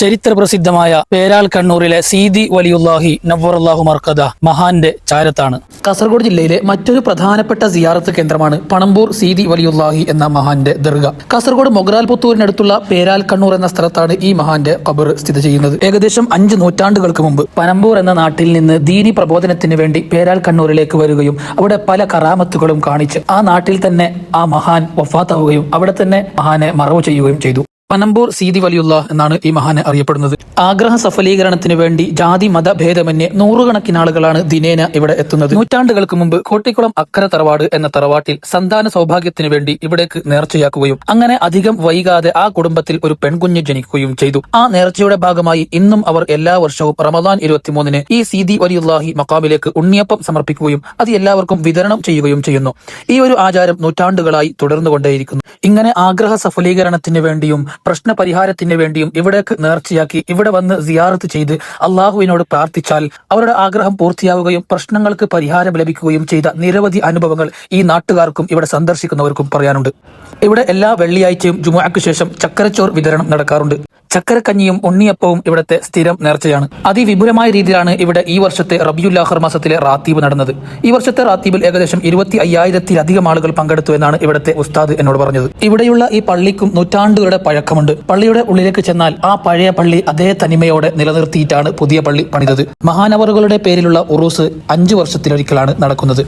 ചരിത്ര പ്രസിദ്ധമായ പേരാൽ കണ്ണൂരിലെ സീതി വലിയുല്ലാഹി നവ്വറല്ലാഹു മർക്കദ മഹാന്റെ ചാരത്താണ്. കാസർഗോഡ് ജില്ലയിലെ മറ്റൊരു പ്രധാനപ്പെട്ട സിയാറത്ത് കേന്ദ്രമാണ് പണമ്പൂർ സീതി വലിയുല്ലാഹി എന്ന മഹാന്റെ ദർഗ. കാസർഗോഡ് മൊഗ്രാൽ പുത്തൂരിനടുത്തുള്ള പേരാൽ കണ്ണൂർ എന്ന സ്ഥലത്താണ് ഈ മഹാന്റെ ഖബർ സ്ഥിതി ചെയ്യുന്നത്. ഏകദേശം 5 നൂറ്റാണ്ടുകൾക്ക് മുമ്പ് പനമ്പൂർ എന്ന നാട്ടിൽ നിന്ന് ദീനി പ്രബോധനത്തിന് വേണ്ടി പേരാൽ കണ്ണൂരിലേക്ക് വരികയും അവിടെ പല കറാമത്തുകളും കാണിച്ച് ആ നാട്ടിൽ തന്നെ ആ മഹാൻ വഫാത്താവുകയും അവിടെ തന്നെ മഹാനെ മറവ് ചെയ്യുകയും ചെയ്തു. പനമ്പൂർ സീതി വലിയുള്ള എന്നാണ് ഈ മഹാനെ അറിയപ്പെടുന്നത്. ആഗ്രഹ സഫലീകരണത്തിന് വേണ്ടി ജാതി മത ഭേദമന്യേ നൂറുകണക്കിന് ആളുകളാണ് ദിനേന ഇവിടെ എത്തുന്നത്. നൂറ്റാണ്ടുകൾക്ക് മുമ്പ് കോട്ടിക്കുളം അക്കര തറവാട് എന്ന തറവാട്ടിൽ സന്താന സൗഭാഗ്യത്തിന് വേണ്ടി ഇവിടേക്ക് നേർച്ചയാക്കുകയും അങ്ങനെ അധികം വൈകാതെ ആ കുടുംബത്തിൽ ഒരു പെൺകുഞ്ഞ് ജനിക്കുകയും ചെയ്തു. ആ നേർച്ചയുടെ ഭാഗമായി ഇന്നും അവർ എല്ലാ വർഷവും റമദാൻ 23-ന് ഈ സീതി വലിയുല്ലാഹി മഖാമിലേക്ക് ഉണ്ണിയപ്പം സമർപ്പിക്കുകയും അത് എല്ലാവർക്കും വിതരണം ചെയ്യുകയും ചെയ്യുന്നു. ഈ ഒരു ആചാരം നൂറ്റാണ്ടുകളായി തുടർന്നുകൊണ്ടേയിരിക്കുന്നു. ഇങ്ങനെ ആഗ്രഹ സഫലീകരണത്തിന് വേണ്ടിയും പ്രശ്ന പരിഹാരത്തിന് വേണ്ടിയും ഇവിടേക്ക് നേർച്ചയാക്കി ഇവിടെ വന്ന് സിയാറത്ത് ചെയ്ത് അള്ളാഹുവിനോട് പ്രാർത്ഥിച്ചാൽ അവരുടെ ആഗ്രഹം പൂർത്തിയാവുകയും പ്രശ്നങ്ങൾക്ക് പരിഹാരം ലഭിക്കുകയും ചെയ്ത നിരവധി അനുഭവങ്ങൾ ഈ നാട്ടുകാർക്കും ഇവിടെ സന്ദർശിക്കുന്നവർക്കും പറയാനുണ്ട്. ഇവിടെ എല്ലാ വെള്ളിയാഴ്ചയും ജുമുഅക്ക് ശേഷം ചക്കരച്ചോർ വിതരണം നടക്കാറുണ്ട്. ചക്കരക്കഞ്ഞിയും ഉണ്ണിയപ്പവും ഇവിടുത്തെ സ്ഥിരം നേർച്ചയാണ്. അതിവിപുലമായ രീതിയിലാണ് ഇവിടെ ഈ വർഷത്തെ റബിയുൽ ആഖിർ മാസത്തിലെ റാത്തീബ് നടന്നത്. ഈ വർഷത്തെ റാത്തീബിൽ ഏകദേശം 25,000-ത്തിലധികം ആളുകൾ പങ്കെടുത്തു എന്നാണ് ഇവിടുത്തെ ഉസ്താദ് എന്നോട് പറഞ്ഞത്. ഇവിടെയുള്ള ഈ പള്ളിക്കും നൂറ്റാണ്ടുകളുടെ പഴക്കമുണ്ട്. പള്ളിയുടെ ഉള്ളിലേക്ക് ചെന്നാൽ ആ പഴയ പള്ളി അതേ തനിമയോടെ നിലനിർത്തിയിട്ടാണ് പുതിയ പള്ളി പണിതത്. മഹാനവറുകളുടെ പേരിലുള്ള ഉറൂസ് 5 വർഷത്തിലൊരിക്കലാണ് നടക്കുന്നത്.